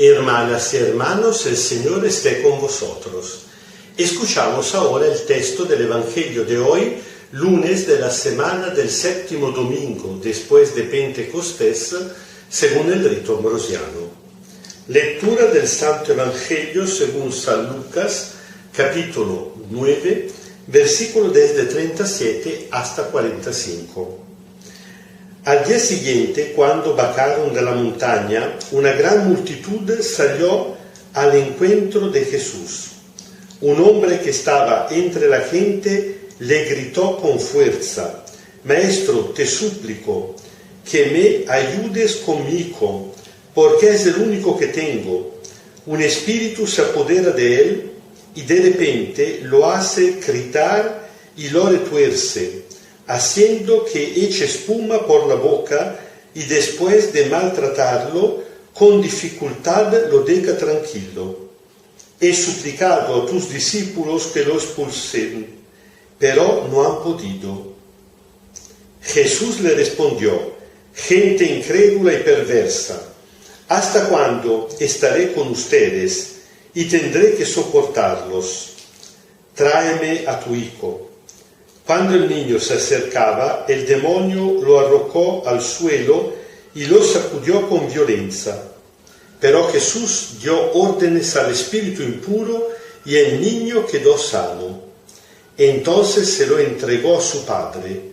Hermanas y hermanos, el Señor esté con vosotros. Escuchamos ahora el texto del Evangelio de hoy, lunes de la semana del séptimo domingo después de Pentecostés, según el rito ambrosiano. Lectura del Santo Evangelio según San Lucas, capítulo 9, versículo desde 37 hasta 45. Al día siguiente, cuando bajaron de la montaña, una gran multitud salió al encuentro de Jesús. Un hombre que estaba entre la gente le gritó con fuerza: «Maestro, te suplico que me ayudes con mi hijo, porque es el único que tengo. Un espíritu se apodera de él y de repente lo hace gritar y lo retuerce, haciendo que eche espuma por la boca y después de maltratarlo, con dificultad lo deja tranquilo. He suplicado a tus discípulos que lo expulsen, pero no han podido». Jesús le respondió: «Gente incrédula y perversa, ¿hasta cuándo estaré con ustedes y tendré que soportarlos? Tráeme a tu hijo». Cuando el niño se acercaba, el demonio lo arrojó al suelo y lo sacudió con violencia. Pero Jesús dio órdenes al espíritu impuro y el niño quedó sano. Entonces se lo entregó a su padre.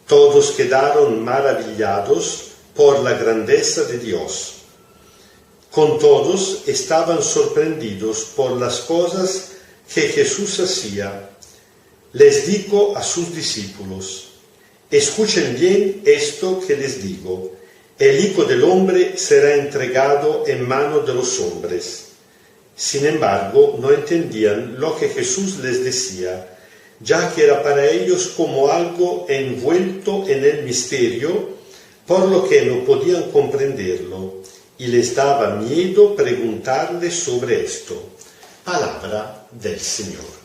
Todos quedaron maravillados por la grandeza de Dios. Con todos estaban sorprendidos por las cosas que Jesús hacía. Les dijo a sus discípulos: «Escuchen bien esto que les digo. El Hijo del Hombre será entregado en manos de los hombres». Sin embargo, no entendían lo que Jesús les decía, ya que era para ellos como algo envuelto en el misterio, por lo que no podían comprenderlo, y les daba miedo preguntarle sobre esto. Palabra del Señor.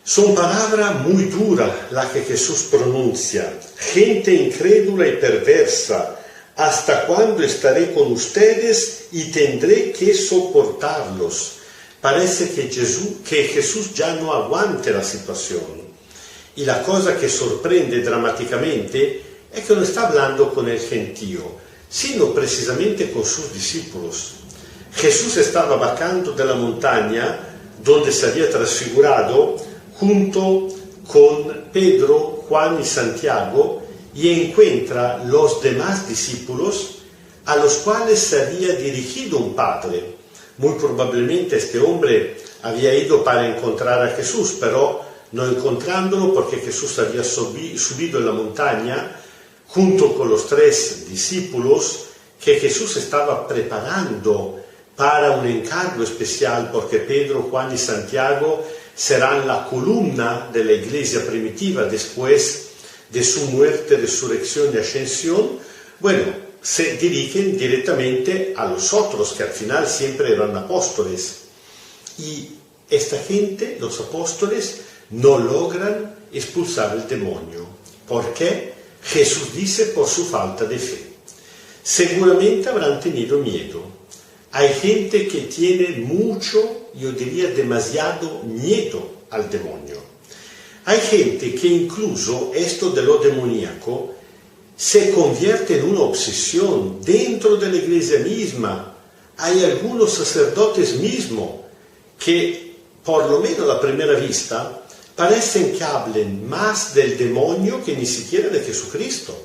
Son palabras muy duras las que Jesús pronuncia. Gente incrédula y perversa, ¿hasta cuándo estaré con ustedes y tendré que soportarlos? Parece que Jesús ya no aguante la situación. Y la cosa que sorprende dramáticamente es que no está hablando con el gentío, sino precisamente con sus discípulos. Jesús estaba bajando de la montaña donde se había transfigurado junto con Pedro, Juan y Santiago, y encuentra los demás discípulos a los cuales se había dirigido un padre. Muy probablemente este hombre había ido para encontrar a Jesús, pero no encontrándolo porque Jesús había subido en la montaña junto con los 3 discípulos que Jesús estaba preparando para un encargo especial, porque Pedro, Juan y Santiago serán la columna de la iglesia primitiva después de su muerte, resurrección y ascensión. Bueno, se dirigen directamente a los otros, que al final siempre eran apóstoles. Y esta gente, los apóstoles, no logran expulsar el demonio. ¿Por qué? Jesús dice: por su falta de fe. Seguramente habrán tenido miedo. Hay gente que tiene mucho, yo diría demasiado, miedo al demonio. Hay gente que incluso esto de lo demoníaco se convierte en una obsesión dentro de la iglesia misma. Hay algunos sacerdotes mismos que, por lo menos a primera vista, parecen que hablen más del demonio que ni siquiera de Jesucristo.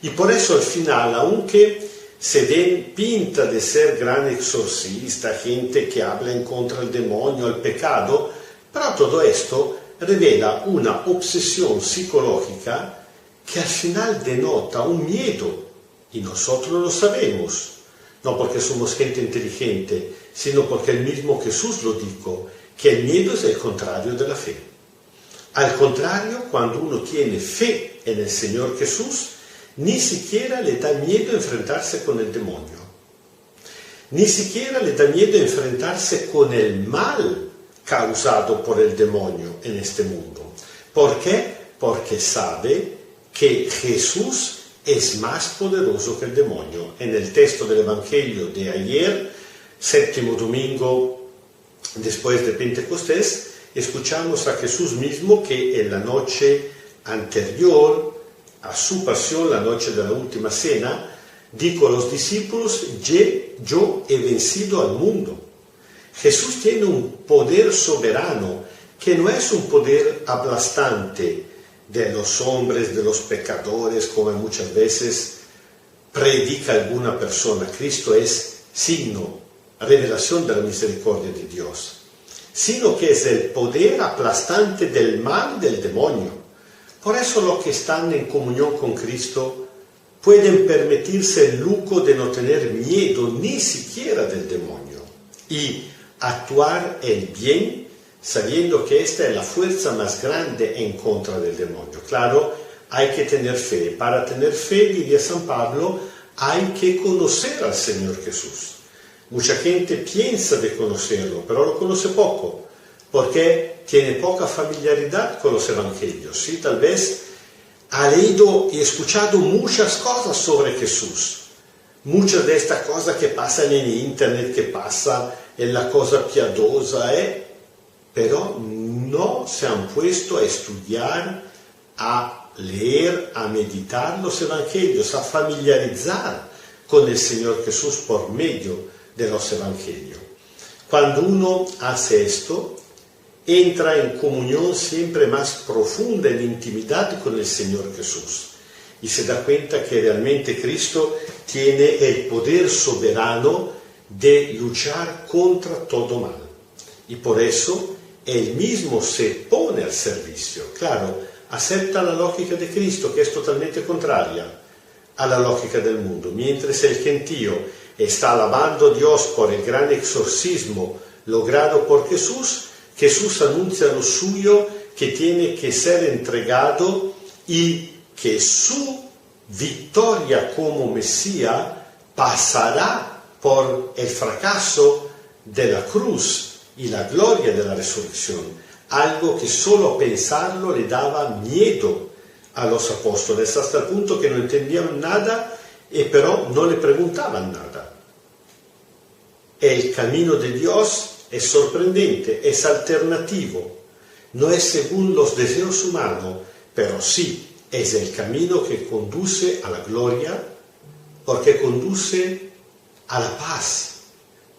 Y por eso al final, aunque se den pinta de ser gran exorcista, gente que habla en contra del demonio, el pecado, pero todo esto revela una obsesión psicológica que al final denota un miedo, y nosotros lo sabemos, no porque somos gente inteligente, sino porque el mismo Jesús lo dijo, que el miedo es el contrario de la fe. Al contrario, cuando uno tiene fe en el Señor Jesús, ni siquiera le da miedo enfrentarse con el demonio. Ni siquiera le da miedo enfrentarse con el mal causado por el demonio en este mundo. ¿Por qué? Porque sabe que Jesús es más poderoso que el demonio. En el texto del Evangelio de ayer, séptimo domingo después de Pentecostés, escuchamos a Jesús mismo que en la noche anterior a su pasión, la noche de la última cena, dijo a los discípulos: yo he vencido al mundo. Jesús tiene un poder soberano que no es un poder aplastante de los hombres, de los pecadores, como muchas veces predica alguna persona. Cristo es signo, revelación de la misericordia de Dios, sino que es el poder aplastante del mal, del demonio. Por eso los que están en comunión con Cristo pueden permitirse el lujo de no tener miedo ni siquiera del demonio y actuar el bien, sabiendo que esta es la fuerza más grande en contra del demonio. Claro, hay que tener fe. Para tener fe, diría San Pablo, hay que conocer al Señor Jesús. Mucha gente piensa de conocerlo, pero lo conoce poco, porque tiene poca familiaridad con los evangelios. ¿Sí? Tal vez ha leído y escuchado muchas cosas sobre Jesús. Muchas de estas cosas que pasan en internet, que pasa en la cosa piadosa, pero no se han puesto a estudiar, a leer, a meditar los evangelios, a familiarizar con el Señor Jesús por medio de los evangelios. Cuando uno hace esto, entra en comunión siempre más profunda, en intimidad con el Señor Jesús, y se da cuenta que realmente Cristo tiene el poder soberano de luchar contra todo mal. Y por eso Él mismo se pone al servicio. Claro, acepta la lógica de Cristo, que es totalmente contraria a la lógica del mundo. Mientras el gentío está alabando a Dios por el gran exorcismo logrado por Jesús, Jesús anuncia lo suyo, que tiene que ser entregado y que su victoria como Mesías pasará por el fracaso de la cruz y la gloria de la resurrección, algo que solo pensarlo le daba miedo a los apóstoles, hasta el punto que no entendían nada y pero no le preguntaban nada. El camino de Dios es sorprendente, es alternativo, no es según los deseos humanos, pero sí es el camino que conduce a la gloria, porque conduce a la paz,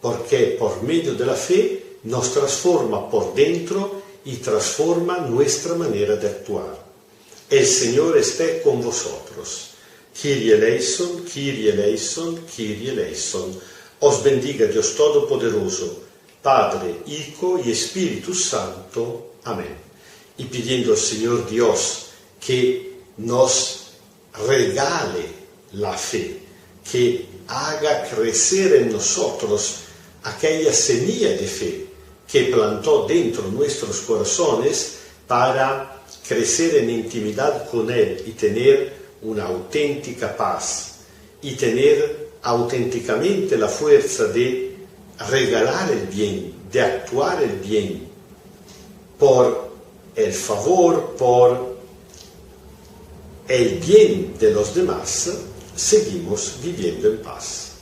porque por medio de la fe nos transforma por dentro y transforma nuestra manera de actuar. El Señor esté con vosotros. Kyrie eleison, Kyrie eleison, Kyrie eleison. Os bendiga Dios Todopoderoso, Padre, Hijo y Espíritu Santo. Amén. Y pidiendo al Señor Dios que nos regale la fe, que haga crecer en nosotros aquella semilla de fe que plantó dentro de nuestros corazones para crecer en intimidad con Él y tener una auténtica paz y tener auténticamente la fuerza de regalar el bien, de actuar el bien por el favor, por el bien de los demás. Seguimos viviendo en paz.